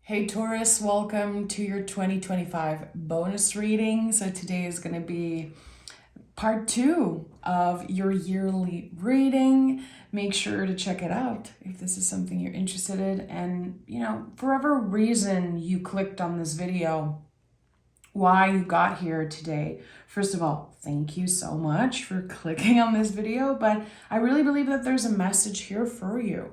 Hey Taurus, welcome to your 2025 bonus reading. So today is going to be part 2 of your yearly reading. Make sure to check it out if this is something you're interested in. And, for whatever reason you clicked on this video, why you got here today. First of all, thank you so much for clicking on this video, but I really believe that there's a message here for you.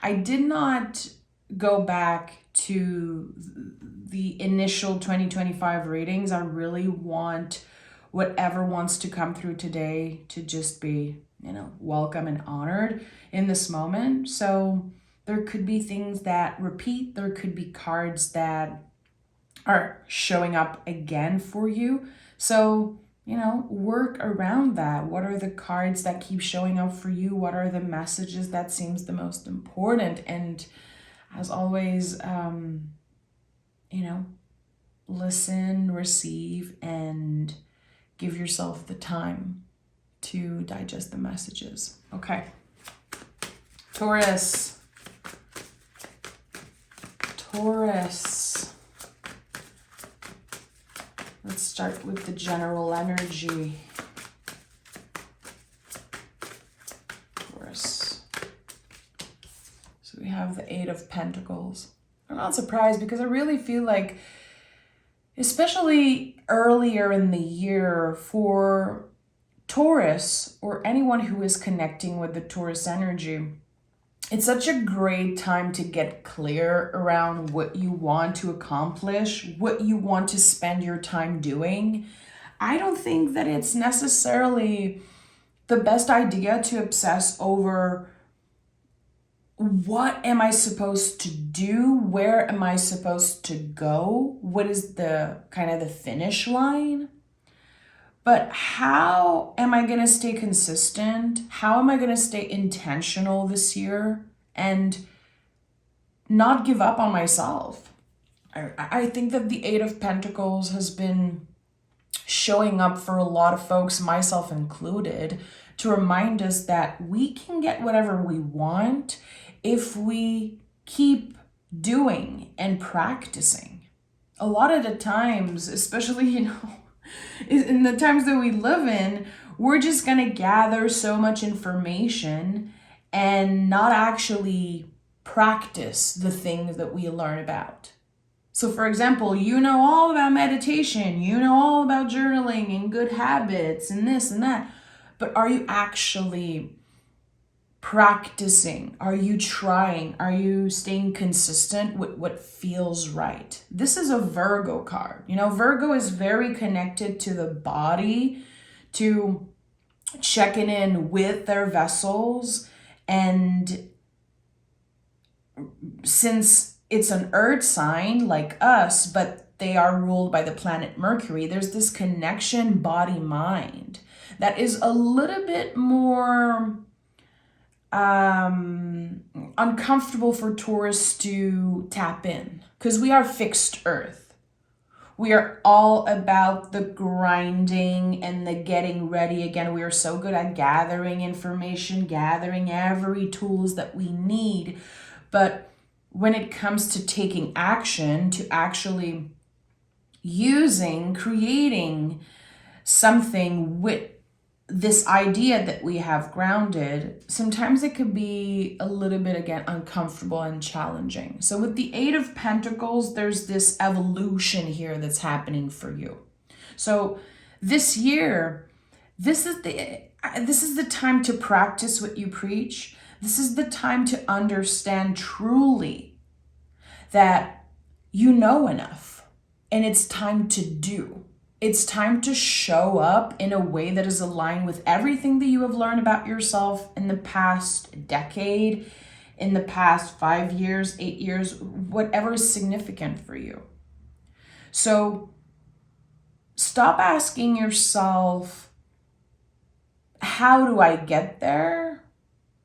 I did not go back to the initial 2025 readings. I really want whatever wants to come through today to just be, welcome and honored in this moment. So there could be things that repeat, there could be cards that are showing up again for you. So, work around that. What are the cards that keep showing up for you? What are the messages that seems the most important? And as always, listen, receive, and give yourself the time to digest the messages. Okay. Taurus. Let's start with the general energy. Taurus. So we have the Eight of Pentacles. I'm not surprised because I really feel like, especially earlier in the year, for Taurus or anyone who is connecting with the Taurus energy, it's such a great time to get clear around what you want to accomplish, what you want to spend your time doing. I don't think that it's necessarily the best idea to obsess over what am I supposed to do? Where am I supposed to go? What is the kind of the finish line? But how am I going to stay consistent? How am I going to stay intentional this year and not give up on myself? I think that the Eight of Pentacles has been showing up for a lot of folks, myself included, to remind us that we can get whatever we want if we keep doing and practicing. A lot of the times, especially, in the times that we live in, we're just going to gather so much information and not actually practice the things that we learn about. So for example, you know all about meditation, you know all about journaling and good habits and this and that, but are you actually practicing? Are you trying? Are you staying consistent with what feels right? This is a Virgo card. Virgo is very connected to the body, to checking in with their vessels. And since it's an earth sign like us, but they are ruled by the planet Mercury, there's this connection body-mind that is a little bit more uncomfortable for Taurus to tap in, because we are fixed earth. We are all about the grinding and the getting ready. Again, we are so good at gathering information, gathering every tools that we need. But when it comes to taking action, to actually creating something with this idea that we have grounded, sometimes it could be a little bit, again, uncomfortable and challenging. So with the Eight of Pentacles, there's this evolution here that's happening for you. So this year, this is the time to practice what you preach. This is the time to understand truly that you know enough, and it's time to do. It's time to show up in a way that is aligned with everything that you have learned about yourself in the past decade, in the past 5 years, 8 years, whatever is significant for you. So stop asking yourself, how do I get there?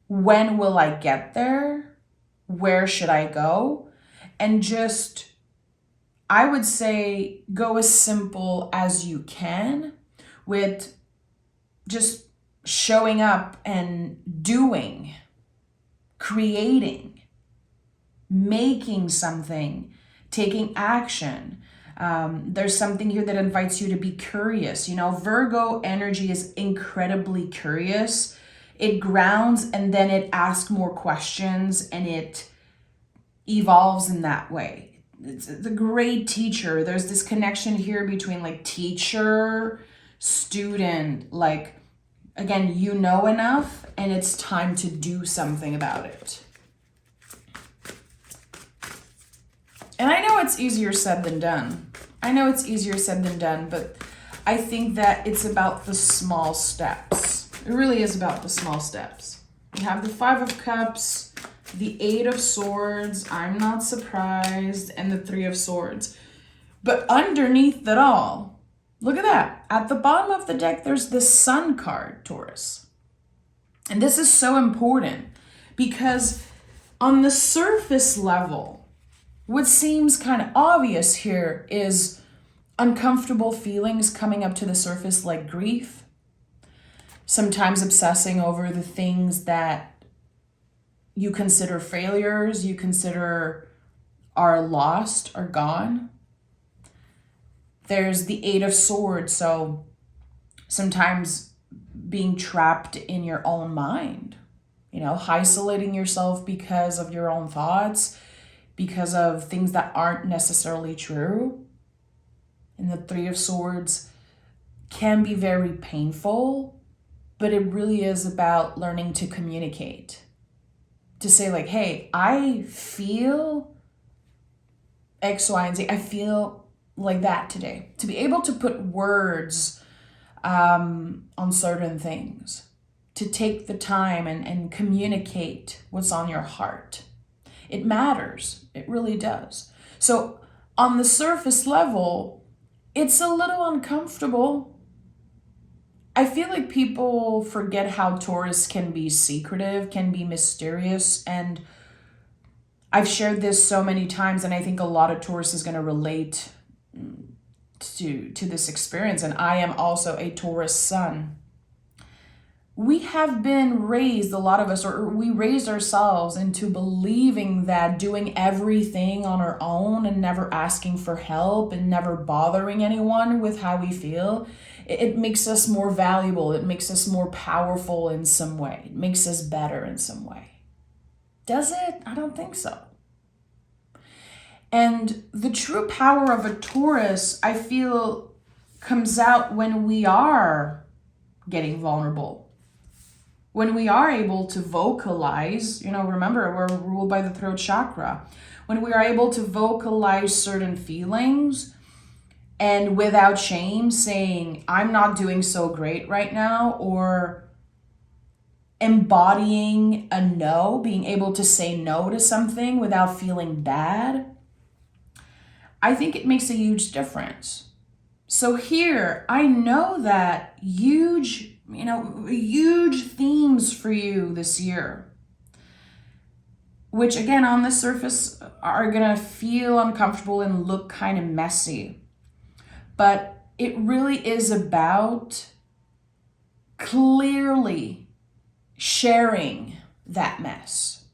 When will I get there? Where should I go? And just, I would say, go as simple as you can with just showing up and doing, creating, making something taking action. There's something here that invites you to be curious. Virgo energy is incredibly curious. It grounds and then it asks more questions and it evolves in that way. It's the great teacher. There's this connection here between like teacher, student, like, again, you know enough and it's time to do something about it. And I know it's easier said than done. But I think that it's about the small steps. It really is about the small steps. We have the 5 of Cups, the 8 of Swords, I'm not surprised, and the 3 of Swords. But underneath it all, look at that. At the bottom of the deck, there's the Sun card, Taurus. And this is so important because on the surface level, what seems kind of obvious here is uncomfortable feelings coming up to the surface like grief, sometimes obsessing over the things that you consider failures, you consider are lost or gone. There's the 8 of Swords, so sometimes being trapped in your own mind, isolating yourself because of your own thoughts, because of things that aren't necessarily true. And the 3 of Swords can be very painful, but it really is about learning to communicate. To say like, hey, I feel X, Y, and Z. I feel like that today. To be able to put words on certain things. To take the time and communicate what's on your heart. It matters. It really does. So on the surface level, it's a little uncomfortable. I feel like people forget how Taurus can be secretive, can be mysterious. And I've shared this so many times, and I think a lot of Taurus is going to relate to this experience. And I am also a Taurus sun. We have been raised, a lot of us, or we raised ourselves into believing that doing everything on our own and never asking for help and never bothering anyone with how we feel, it makes us more valuable. It makes us more powerful in some way. It makes us better in some way. Does it? I don't think so. And the true power of a Taurus, I feel, comes out when we are getting vulnerable. When we are able to vocalize, remember, we're ruled by the throat chakra. When we are able to vocalize certain feelings and without shame saying, I'm not doing so great right now, or embodying a no, being able to say no to something without feeling bad, I think it makes a huge difference. So here, I know that huge themes for you this year, which again, on the surface are gonna feel uncomfortable and look kind of messy. But it really is about clearly sharing that mess,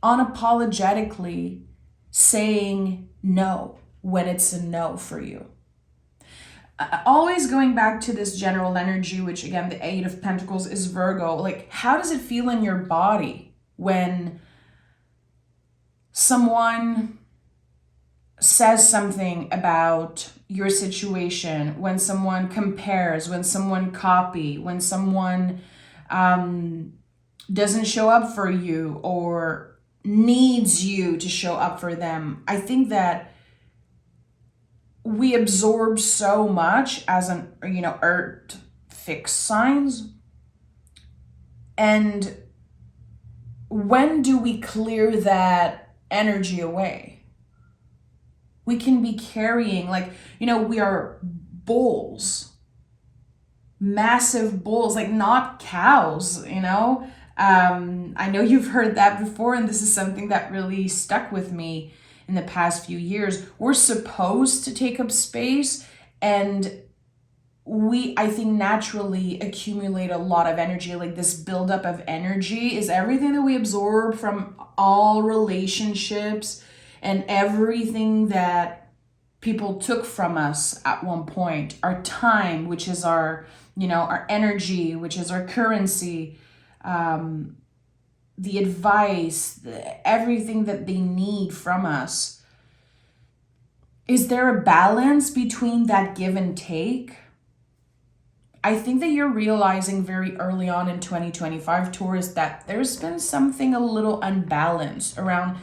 unapologetically saying no when it's a no for you. Always going back to this general energy, which again, the 8 of Pentacles is Virgo. Like, how does it feel in your body when someone says something about your situation, when someone compares, when someone copies, when someone doesn't show up for you or needs you to show up for them? I think that we absorb so much as an, earth fixed signs. And when do we clear that energy away? We can be carrying, we are bulls, massive bulls, not cows, I know you've heard that before, and this is something that really stuck with me in the past few years. We're supposed to take up space, and we, I think, naturally accumulate a lot of energy. Like, this buildup of energy is everything that we absorb from all relationships And everything that people took from us at one point, our time, which is our, our energy, which is our currency, the advice, everything that they need from us. Is there a balance between that give and take? I think that you're realizing very early on in 2025, Taurus, that there's been something a little unbalanced around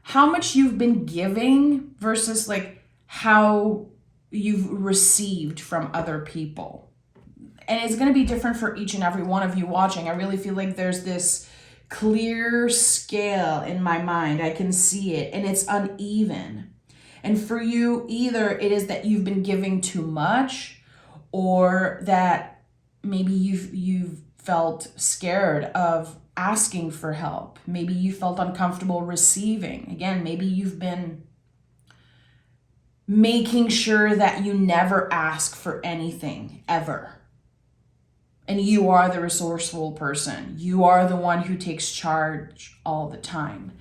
how much you've been giving versus like how you've received from other people. And it's going to be different for each and every one of you watching. I really feel like there's this clear scale in my mind. I can see it, and it's uneven. And for you, either it is that you've been giving too much, or that maybe you've felt scared of asking for help. Maybe you felt uncomfortable receiving. Again, maybe you've been making sure that you never ask for anything ever. And you are the resourceful person. You are the one who takes charge all the time.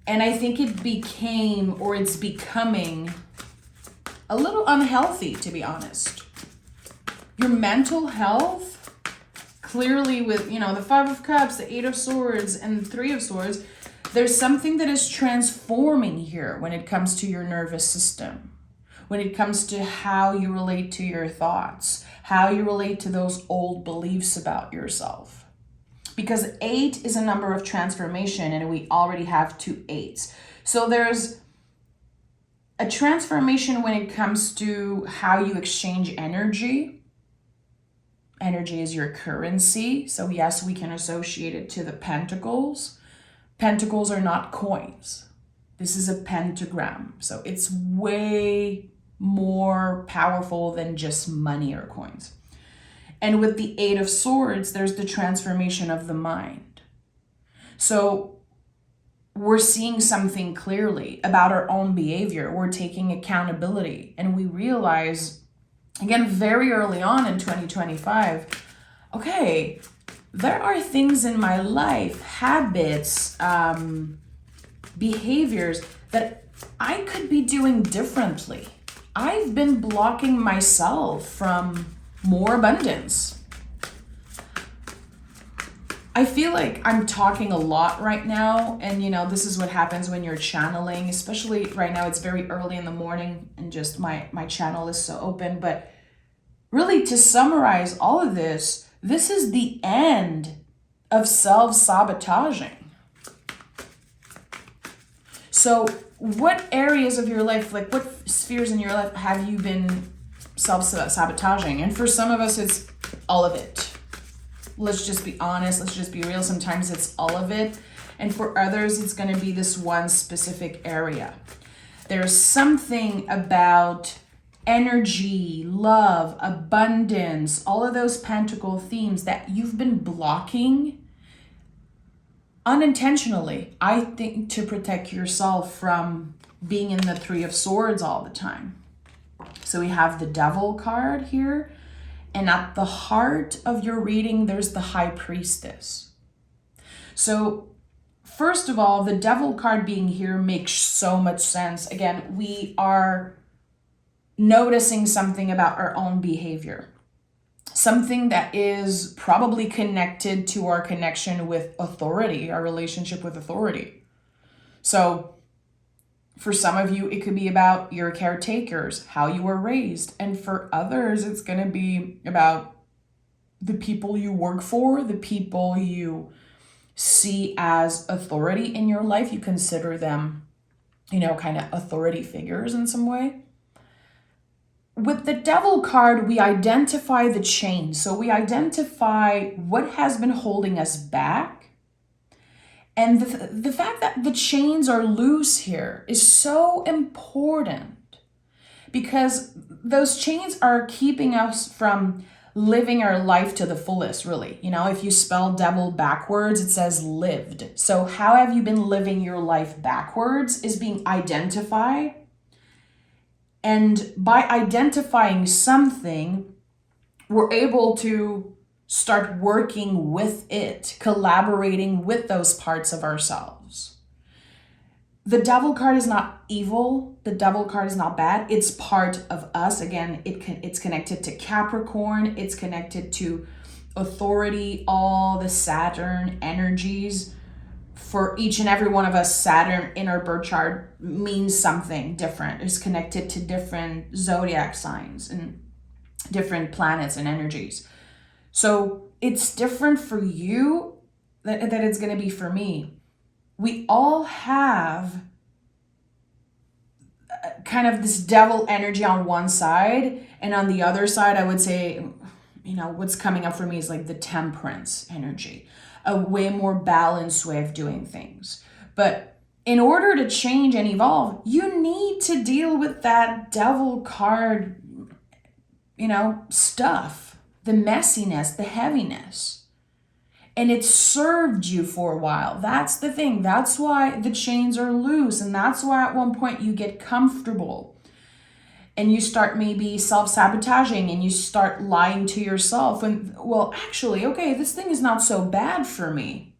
And I think it became, or it's becoming, a little unhealthy, to be honest. Your mental health, clearly with, the Five of Cups, the Eight of Swords, and the Three of Swords, there's something that is transforming here when it comes to your nervous system, when it comes to how you relate to your thoughts, how you relate to those old beliefs about yourself. Because 8 is a number of transformation, and we already have 2 8s. So there's a transformation when it comes to how you exchange energy. Energy is your currency. So yes, we can associate it to the pentacles. Pentacles are not coins. This is a pentagram. So it's way more powerful than just money or coins. And with the Eight of Swords, there's the transformation of the mind. So we're seeing something clearly about our own behavior. We're taking accountability. And we realize, again, very early on in 2025, okay, there are things in my life, habits, behaviors that I could be doing differently. I've been blocking myself from more abundance. I feel like I'm talking a lot right now, and this is what happens when you're channeling, especially right now. It's very early in the morning and just my channel is so open. But really, to summarize all of this is the end of self-sabotaging. So what areas of your life, like what spheres in your life have you been self-sabotaging? And for some of us, it's all of it. Let's just be honest. Let's just be real. Sometimes it's all of it. And for others, it's going to be this one specific area. There's something about energy, love, abundance, all of those pentacle themes that you've been blocking unintentionally, I think, to protect yourself from being in the Three of Swords all the time. So we have the Devil card here, and at the heart of your reading, there's the High Priestess. So first of all, the Devil card being here makes so much sense. Again, we are noticing something about our own behavior, something that is probably connected to our connection with authority, our relationship with authority. So for some of you, it could be about your caretakers, how you were raised. And for others, it's going to be about the people you work for, the people you see as authority in your life. You consider them, kind of authority figures in some way. With the Devil card, we identify the chain. So we identify what has been holding us back. And the fact that the chains are loose here is so important, because those chains are keeping us from living our life to the fullest, really. If you spell devil backwards, it says lived. So how have you been living your life backwards is being identified. And by identifying something, we're able to start working with it, collaborating with those parts of ourselves. The devil card is not evil. The devil card is not bad. It's part of us. Again, it's connected to Capricorn. It's connected to authority, all the Saturn energies. For each and every one of us, Saturn in our birth chart means something different. It's connected to different zodiac signs and different planets and energies. So it's different for you that it's going to be for me. We all have kind of this devil energy on one side, and on the other side, I would say, what's coming up for me is like the temperance energy, a way more balanced way of doing things. But in order to change and evolve, you need to deal with that devil card, stuff, the messiness, the heaviness. And it served you for a while. That's the thing. That's why the chains are loose. And that's why at one point you get comfortable and you start maybe self-sabotaging and you start lying to yourself. And well, actually, okay, this thing is not so bad for me.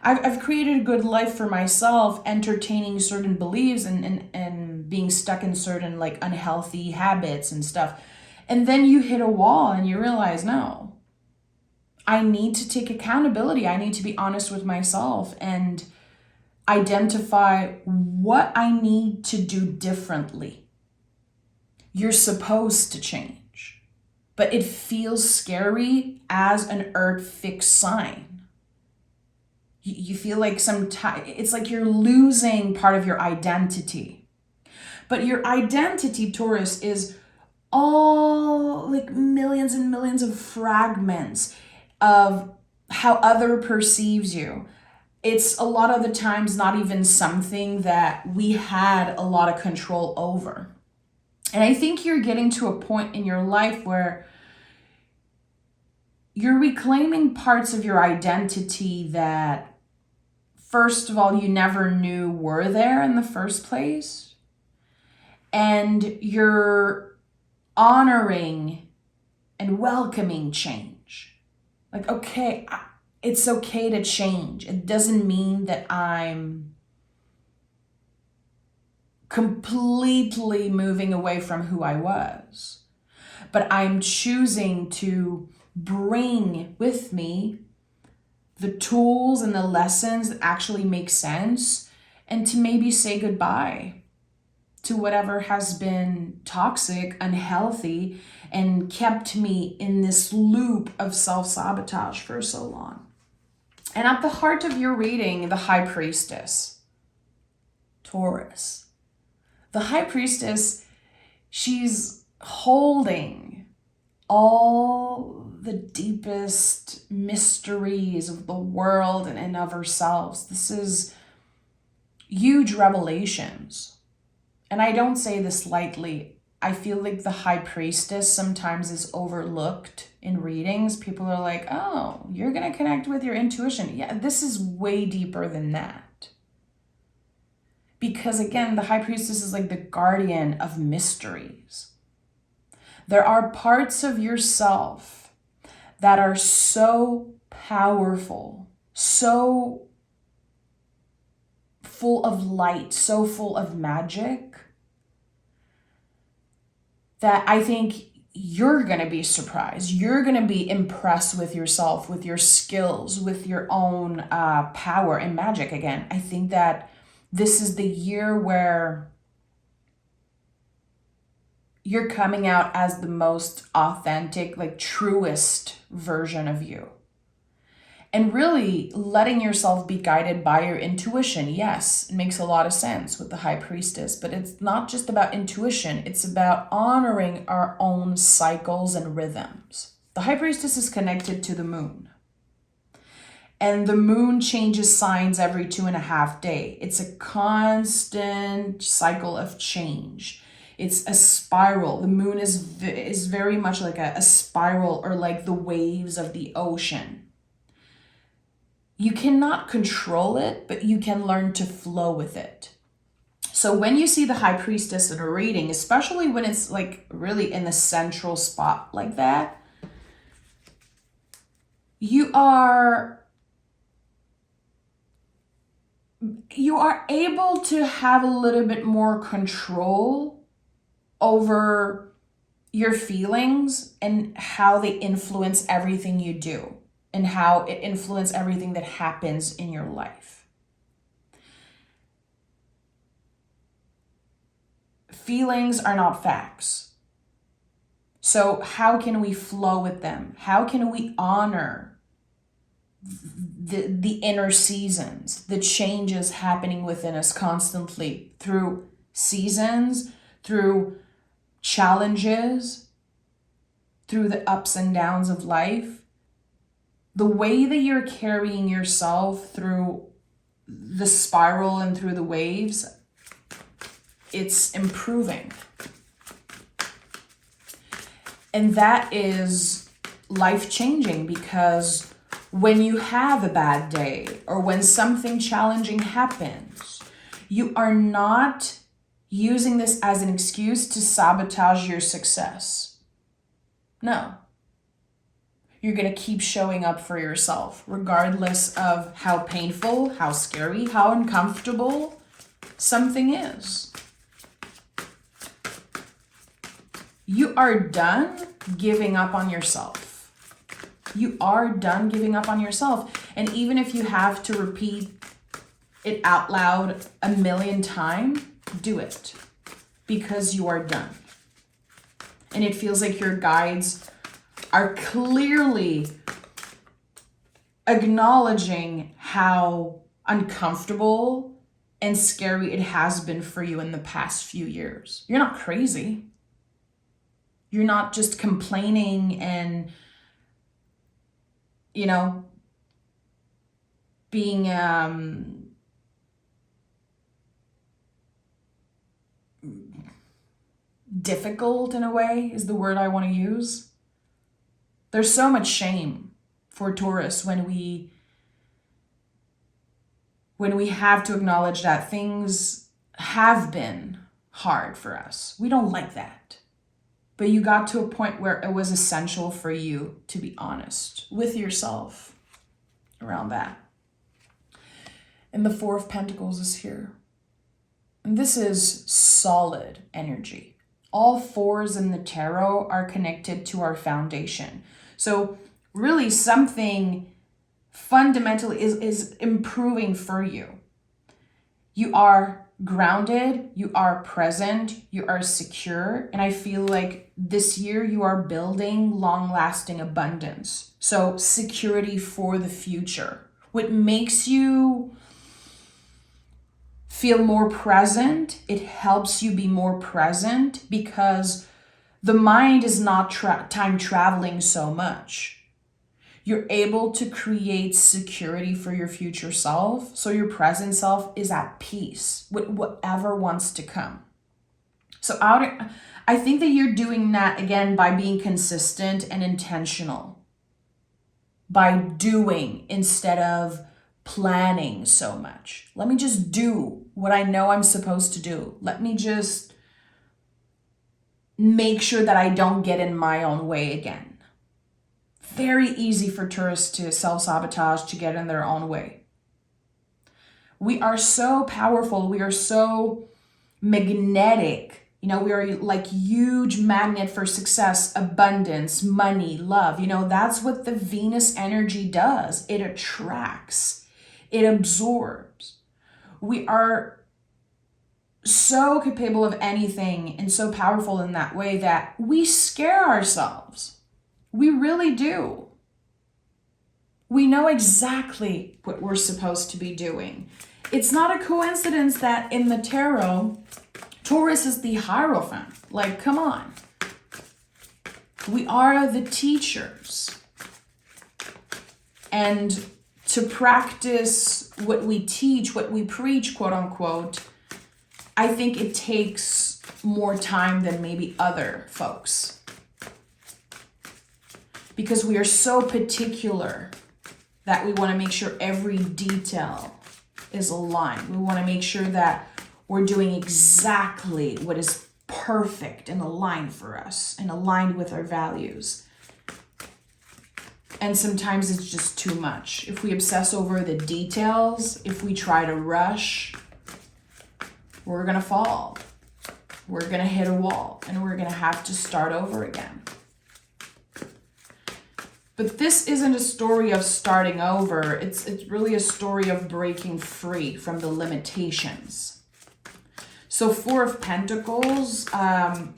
I've created a good life for myself, entertaining certain beliefs and being stuck in certain like unhealthy habits and stuff. And then you hit a wall and you realize, no, I need to take accountability. I need to be honest with myself and identify what I need to do differently. You're supposed to change, but it feels scary as an earth fixed sign. You feel like it's like you're losing part of your identity. But your identity, Taurus, is all like millions and millions of fragments of how other perceives you. It's a lot of the times not even something that we had a lot of control over. And I think you're getting to a point in your life where you're reclaiming parts of your identity that, first of all, you never knew were there in the first place. And you're honoring and welcoming change. Like, okay, it's okay to change. It doesn't mean that I'm completely moving away from who I was, but I'm choosing to bring with me the tools and the lessons that actually make sense, and to maybe say goodbye to whatever has been toxic, unhealthy, and kept me in this loop of self-sabotage for so long. And at the heart of your reading, the High Priestess, Taurus. The High Priestess, she's holding all the deepest mysteries of the world and of ourselves. This is huge revelations. And I don't say this lightly. I feel like the High Priestess sometimes is overlooked in readings. People are like, oh, you're going to connect with your intuition. Yeah, this is way deeper than that. Because again, the High Priestess is like the guardian of mysteries. There are parts of yourself that are so powerful, so full of light, so full of magic, that I think you're going to be surprised. You're going to be impressed with yourself, with your skills, with your own power and magic. Again, I think that this is the year where you're coming out as the most authentic, like truest version of you. And really letting yourself be guided by your intuition. Yes, it makes a lot of sense with the High Priestess, but it's not just about intuition. It's about honoring our own cycles and rhythms. The High Priestess is connected to the moon. And the moon changes signs every 2.5 days. It's a constant cycle of change. It's a spiral. The moon is very much like a spiral, or like the waves of the ocean. You cannot control it, but you can learn to flow with it. So when you see the High Priestess in a reading, especially when it's like really in the central spot like that, you are you are able to have a little bit more control over your feelings and how they influence everything you do and how it influences everything that happens in your life. Feelings are not facts. So how can we flow with them? How can we honor the inner seasons, the changes happening within us constantly through seasons, through challenges, through the ups and downs of life? The way that you're carrying yourself through the spiral and through the waves, it's improving. And that is life-changing, because when you have a bad day or when something challenging happens, you are not using this as an excuse to sabotage your success. No. You're going to keep showing up for yourself, regardless of how painful, how scary, how uncomfortable something is. You are done giving up on yourself. You are done giving up on yourself. And even if you have to repeat it out loud 1,000,000 times, do it, because you are done. And it feels like your guides are clearly acknowledging how uncomfortable and scary it has been for you in the past few years. You're not crazy. You're not just complaining and, being difficult in a way is the word I want to use. There's so much shame for Taurus when we have to acknowledge that things have been hard for us. We don't like that. But you got to a point where it was essential for you to be honest with yourself around that. And the Four of Pentacles is here. And this is solid energy. All fours in the tarot are connected to our foundation. So really something fundamentally is improving for you. You are grounded, you are present, you are secure. And I feel like this year you are building long-lasting abundance. So security for the future. What makes you feel more present, it helps you be more present, because the mind is not time traveling so much. You're able to create security for your future self, so your present self is at peace with whatever wants to come. So I think that you're doing that, again, by being consistent and intentional, by doing instead of planning so much. Let me just do what I know I'm supposed to do. Let me just make sure that I don't get in my own way again. Very easy for Taurus to self-sabotage, to get in their own way. We are so powerful. We are so magnetic. We are like huge magnet for success, abundance, money, love. That's what the Venus energy does. It attracts. It absorbs. We are so capable of anything and so powerful in that way that we scare ourselves. We really do. We know exactly what we're supposed to be doing. It's not a coincidence that in the tarot, Taurus is the Hierophant. Like, come on. We are the teachers. And to practice what we teach, what we preach, quote unquote, I think it takes more time than maybe other folks. Because we are so particular that we want to make sure every detail is aligned. We want to make sure that we're doing exactly what is perfect and aligned for us and aligned with our values. And sometimes it's just too much. If we obsess over the details, if we try to rush, we're going to fall. We're going to hit a wall and we're going to have to start over again. But this isn't a story of starting over. It's really a story of breaking free from the limitations. So Four of Pentacles, a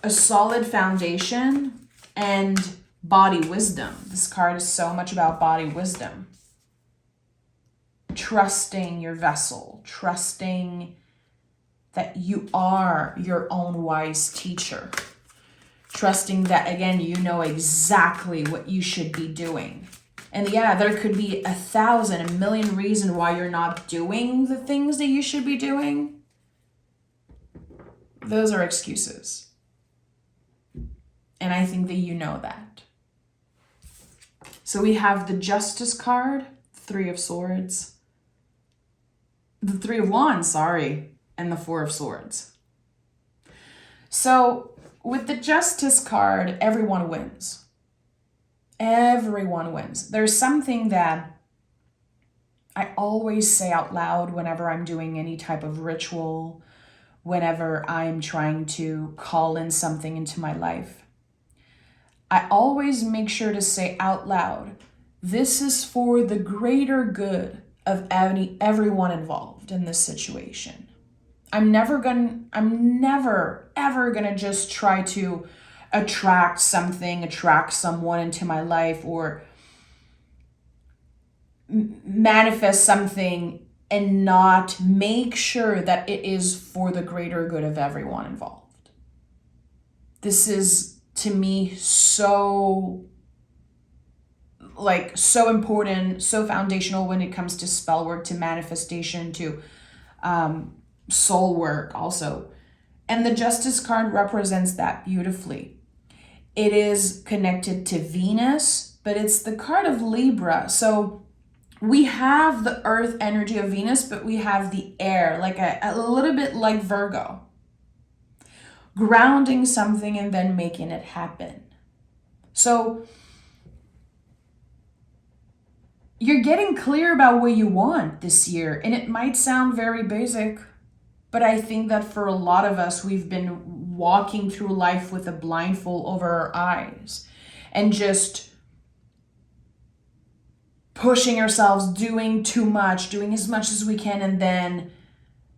solid foundation and body wisdom. This card is so much about body wisdom. Trusting your vessel, trusting that you are your own wise teacher. Trusting that, again, you know exactly what you should be doing. And yeah, there could be 1,000, a million reasons why you're not doing the things that you should be doing. Those are excuses. And I think that you know that. So we have the Justice card, Three of Swords, the Three of Wands, sorry, and the Four of Swords. So with the Justice card, everyone wins. Everyone wins. There's something that I always say out loud whenever I'm doing any type of ritual, whenever I'm trying to call in something into my life. I always make sure to say out loud, this is for the greater good of everyone involved in this situation. I'm never ever gonna just try to attract someone into my life or manifest something and not make sure that it is for the greater good of everyone involved. This is, to me, so important, so foundational when it comes to spell work, to manifestation, to soul work also. And the Justice card represents that beautifully. It is connected to Venus, but it's the card of Libra. So we have the earth energy of Venus, but we have the air, like a little bit like Virgo. Grounding something and then making it happen. So you're getting clear about what you want this year, and it might sound very basic, but I think that for a lot of us, we've been walking through life with a blindfold over our eyes and just pushing ourselves, doing too much, doing as much as we can, and then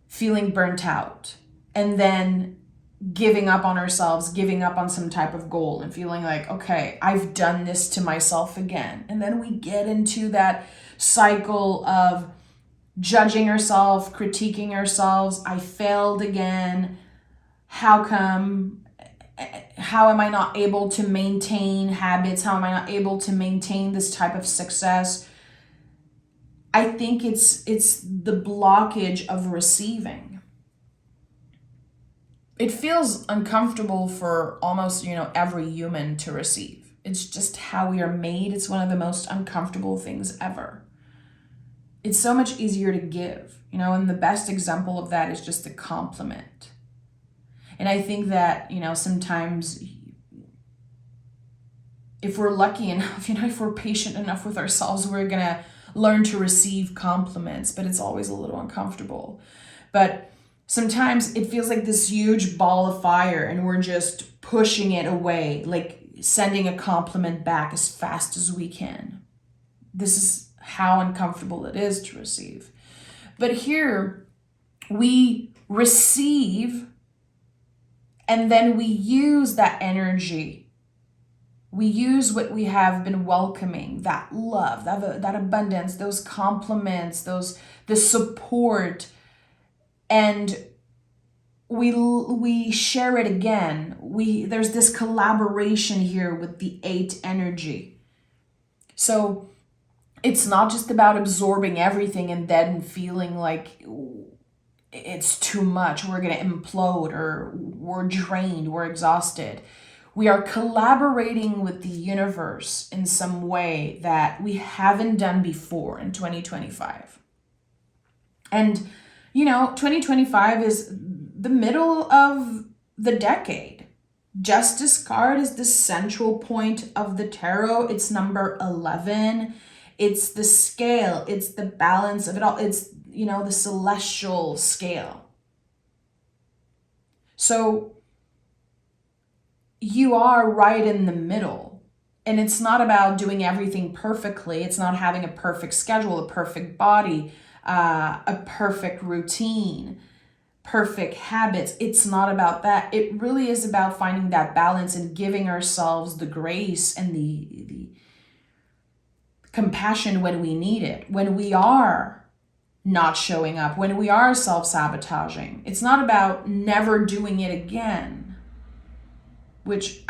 feeling burnt out, and then giving up on ourselves, giving up on some type of goal and feeling like, okay, I've done this to myself again. And then we get into that cycle of judging ourselves, critiquing ourselves. I failed again. How come? How am I not able to maintain habits? How am I not able to maintain this type of success? I think it's the blockage of receiving. It feels uncomfortable for almost, every human to receive. It's just how we are made. It's one of the most uncomfortable things ever. It's so much easier to give, and the best example of that is just a compliment. And I think that, sometimes if we're lucky enough, if we're patient enough with ourselves, we're going to learn to receive compliments, but it's always a little uncomfortable. But sometimes it feels like this huge ball of fire and we're just pushing it away, like sending a compliment back as fast as we can. This is how uncomfortable it is to receive. But here we receive and then we use that energy. We use what we have been welcoming, that love, that abundance, those compliments, the support, and we share it again. There's this collaboration here with the 8 energy. So it's not just about absorbing everything and then feeling like it's too much, we're going to implode, or we're drained, we're exhausted. We are collaborating with the universe in some way that we haven't done before in 2025. And 2025 is the middle of the decade. Justice card is the central point of the tarot. It's number 11. It's the scale. It's the balance of it all. It's, the celestial scale. So you are right in the middle. And it's not about doing everything perfectly. It's not having a perfect schedule, a perfect body, a perfect routine, perfect habits. It's not about that. It really is about finding that balance and giving ourselves the grace and the compassion when we need it, when we are not showing up, when we are self-sabotaging. It's not about never doing it again, which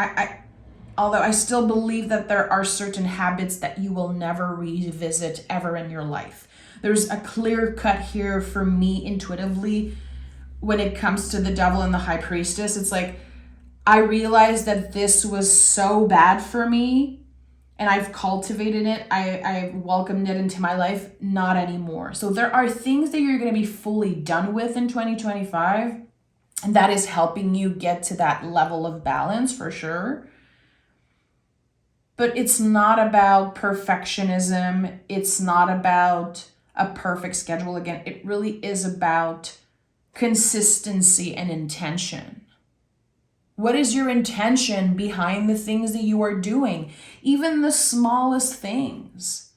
although I still believe that there are certain habits that you will never revisit ever in your life. There's a clear cut here for me intuitively when it comes to the devil and the high priestess. It's like, I realized that this was so bad for me and I've cultivated it. I've welcomed it into my life. Not anymore. So there are things that you're going to be fully done with in 2025. And that is helping you get to that level of balance for sure. But it's not about perfectionism. It's not about a perfect schedule. Again, it really is about consistency and intention. What is your intention behind the things that you are doing? Even the smallest things.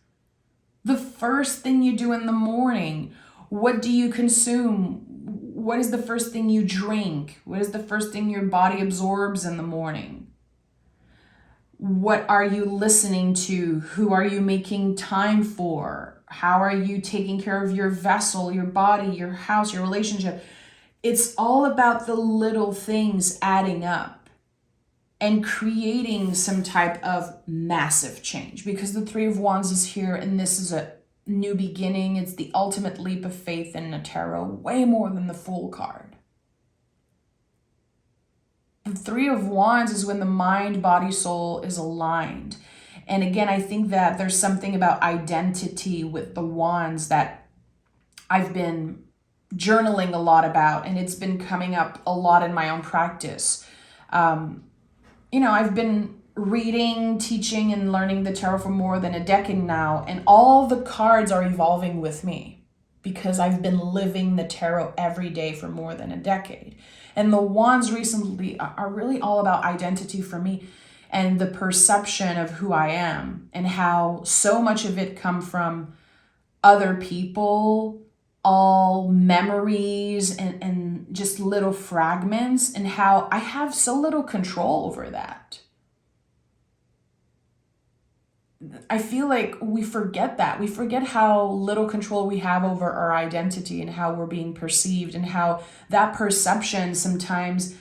The first thing you do in the morning. What do you consume? What is the first thing you drink? What is the first thing your body absorbs in the morning? What are you listening to? Who are you making time for? How are you taking care of your vessel, your body, your house, your relationship? It's all about the little things adding up and creating some type of massive change, because the Three of Wands is here and this is a new beginning. It's the ultimate leap of faith in the tarot, way more than the Fool card. The Three of Wands is when the mind, body, soul is aligned. And again, I think that there's something about identity with the Wands that I've been journaling a lot about, and it's been coming up a lot in my own practice. I've been reading, teaching, and learning the tarot for more than a decade now, and all the cards are evolving with me because I've been living the tarot every day for more than a decade. And the Wands recently are really all about identity for me and the perception of who I am, and how so much of it come from other people, all memories and just little fragments, and how I have so little control over that. I feel like we forget that. We forget how little control we have over our identity and how we're being perceived, and how that perception sometimes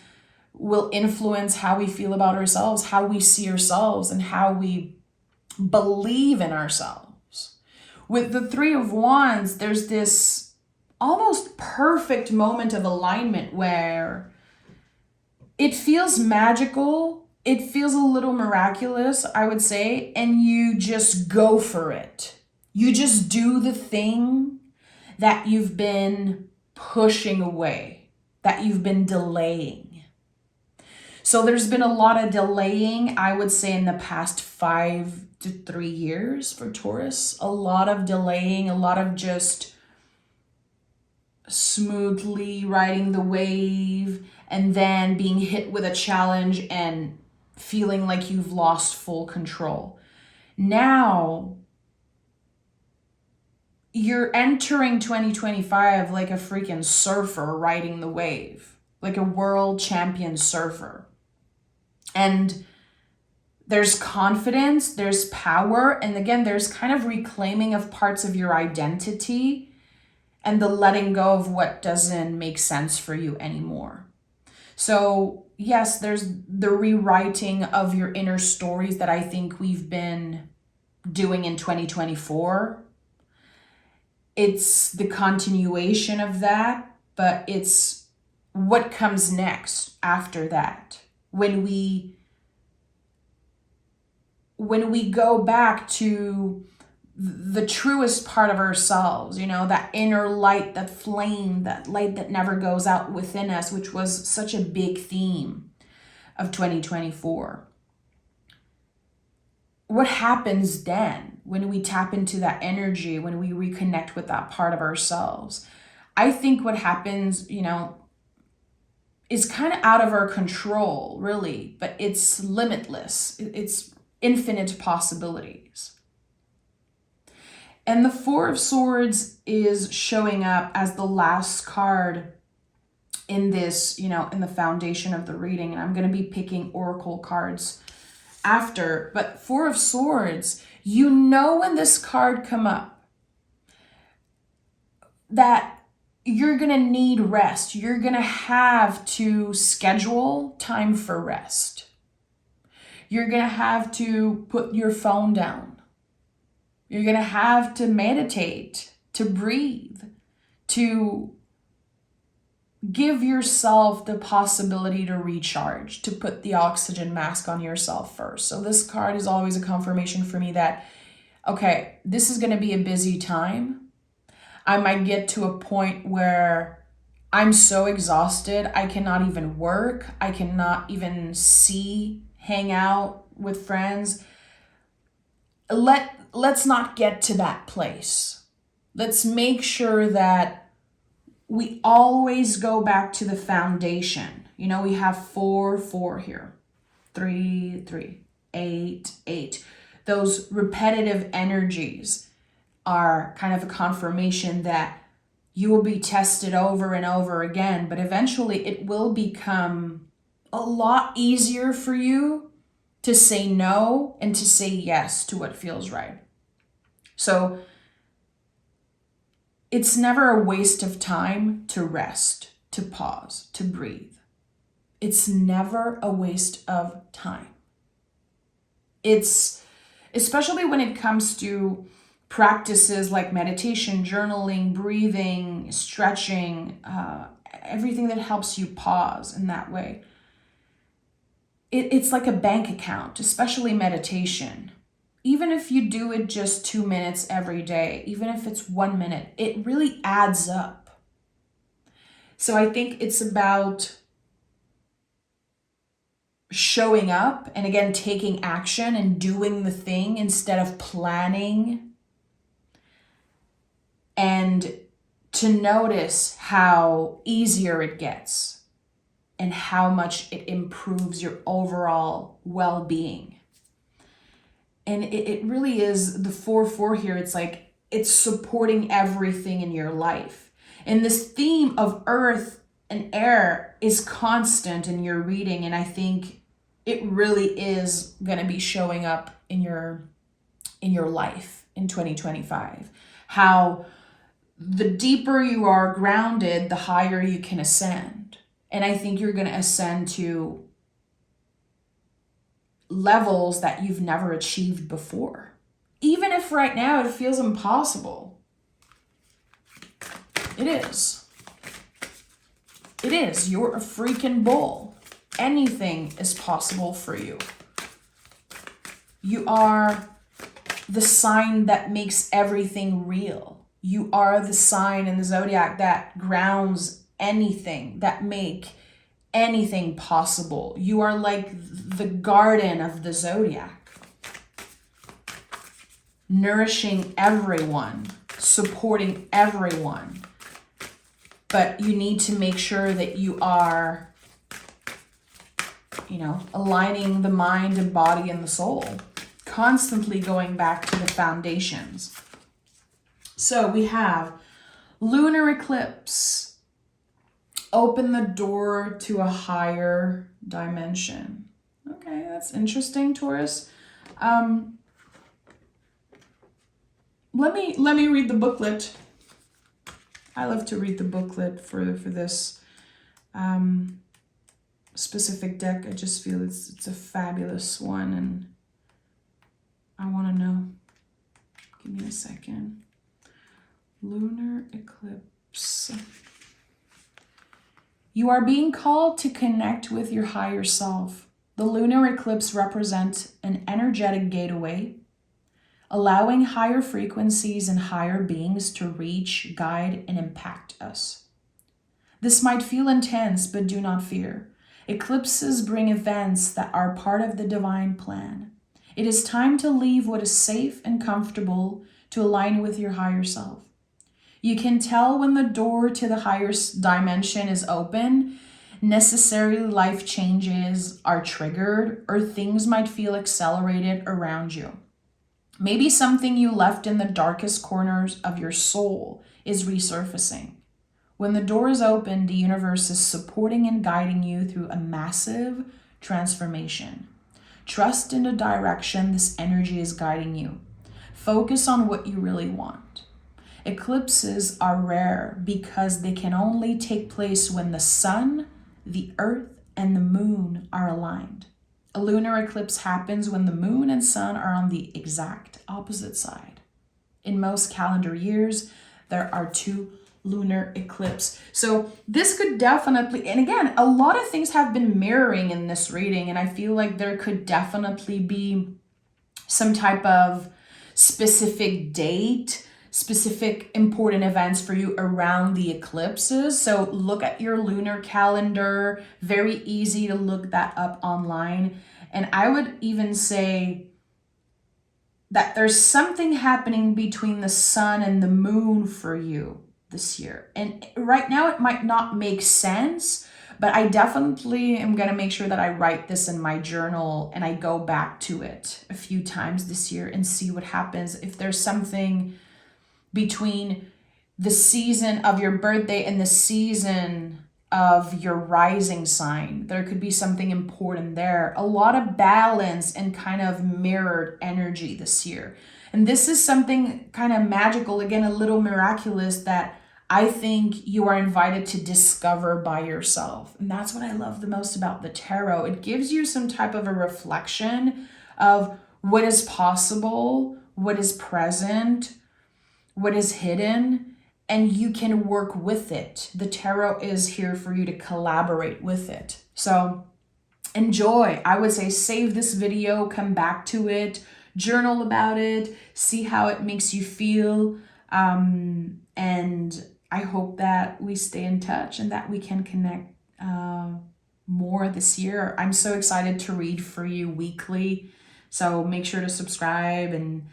will influence how we feel about ourselves, how we see ourselves, and how we believe in ourselves. With the Three of Wands, there's this almost perfect moment of alignment where it feels magical. It feels a little miraculous, I would say, and you just go for it. You just do the thing that you've been pushing away, that you've been delaying. So there's been a lot of delaying, I would say, in the past 5 to 3 years for Taurus. A lot of delaying, a lot of just smoothly riding the wave and then being hit with a challenge and feeling like you've lost full control. Now, you're entering 2025 like a freaking surfer riding the wave, like a world champion surfer. And there's confidence, there's power, and again, there's kind of reclaiming of parts of your identity and the letting go of what doesn't make sense for you anymore. So yes, there's the rewriting of your inner stories that I think we've been doing in 2024. It's the continuation of that, but it's what comes next after that. When we go back to the truest part of ourselves, that inner light, that flame, that light that never goes out within us, which was such a big theme of 2024. What happens then when we tap into that energy, when we reconnect with that part of ourselves? I think what happens, is kind of out of our control, really, but it's limitless. It's infinite possibilities. And the Four of Swords is showing up as the last card in this, in the foundation of the reading. And I'm going to be picking oracle cards after. But Four of Swords, when this card come up, that you're going to need rest. You're going to have to schedule time for rest. You're going to have to put your phone down. You're going to have to meditate, to breathe, to give yourself the possibility to recharge, to put the oxygen mask on yourself first. So this card is always a confirmation for me that, okay, this is going to be a busy time. I might get to a point where I'm so exhausted, I cannot even work. I cannot even hang out with friends. Let's not get to that place. Let's make sure that we always go back to the foundation. We have 4, 4 here, 3, 3, 8, 8. Those repetitive energies are kind of a confirmation that you will be tested over and over again, but eventually it will become a lot easier for you to say no and to say yes to what feels right. So it's never a waste of time to rest, to pause, to breathe. It's never a waste of time. It's, especially when it comes to practices like meditation, journaling, breathing, stretching, everything that helps you pause in that way. It's like a bank account, especially meditation. Even if you do it just 2 minutes every day, even if it's 1 minute, it really adds up. So I think it's about showing up and, again, taking action and doing the thing instead of planning. And to notice how easier it gets and how much it improves your overall well-being. And it really is the 4-4 here. It's like it's supporting everything in your life. And this theme of earth and air is constant in your reading. And I think it really is going to be showing up in your life in 2025. How the deeper you are grounded, the higher you can ascend. And I think you're going to ascend to levels that you've never achieved before. Even if right now it feels impossible. It is. It is. You're a freaking bull. Anything is possible for you. You are the sign that makes everything real. You are the sign in the zodiac that grounds anything, that make anything possible. You are like the garden of the zodiac, nourishing everyone, supporting everyone. But you need to make sure that you are, aligning the mind and body and the soul, constantly going back to the foundations. So we have lunar eclipse. Open the door to a higher dimension. Okay, that's interesting, Taurus. Let me read the booklet. I love to read the booklet for this specific deck. I just feel it's a fabulous one, and I want to know. Give me a second. Lunar eclipse. You are being called to connect with your higher self. The lunar eclipse represents an energetic gateway, allowing higher frequencies and higher beings to reach, guide, and impact us. This might feel intense, but do not fear. Eclipses bring events that are part of the divine plan. It is time to leave what is safe and comfortable to align with your higher self. You can tell when the door to the higher dimension is open. Necessarily life changes are triggered, or things might feel accelerated around you. Maybe something you left in the darkest corners of your soul is resurfacing. When the door is open, the universe is supporting and guiding you through a massive transformation. Trust in the direction this energy is guiding you. Focus on what you really want. Eclipses are rare because they can only take place when the sun, the earth, and the moon are aligned. A lunar eclipse happens when the moon and sun are on the exact opposite side. In most calendar years, there are 2 lunar eclipse. So this could definitely, and again, a lot of things have been mirroring in this reading, and I feel like there could definitely be some type of specific date, specific important events for you around the eclipses. So look at your lunar calendar. Very easy to look that up online. And I would even say that there's something happening between the sun and the moon for you this year. And right now it might not make sense, but I definitely am going to make sure that I write this in my journal and I go back to it a few times this year and see what happens. If there's something between the season of your birthday and the season of your rising sign, there could be something important there. A lot of balance and kind of mirrored energy this year. And this is something kind of magical, again, a little miraculous, that I think you are invited to discover by yourself. And that's what I love the most about the tarot. It gives you some type of a reflection of what is possible, what is present, what is hidden, and you can work with it. The tarot is here for you to collaborate with it. So enjoy. I would say save this video, come back to it, journal about it, see how it makes you feel. And I hope that we stay in touch and that we can connect more this year. I'm so excited to read for you weekly. So make sure to subscribe and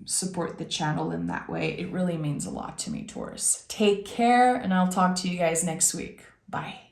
support the channel in that way. It really means a lot to me, Taurus. Take care, and I'll talk to you guys next week. Bye.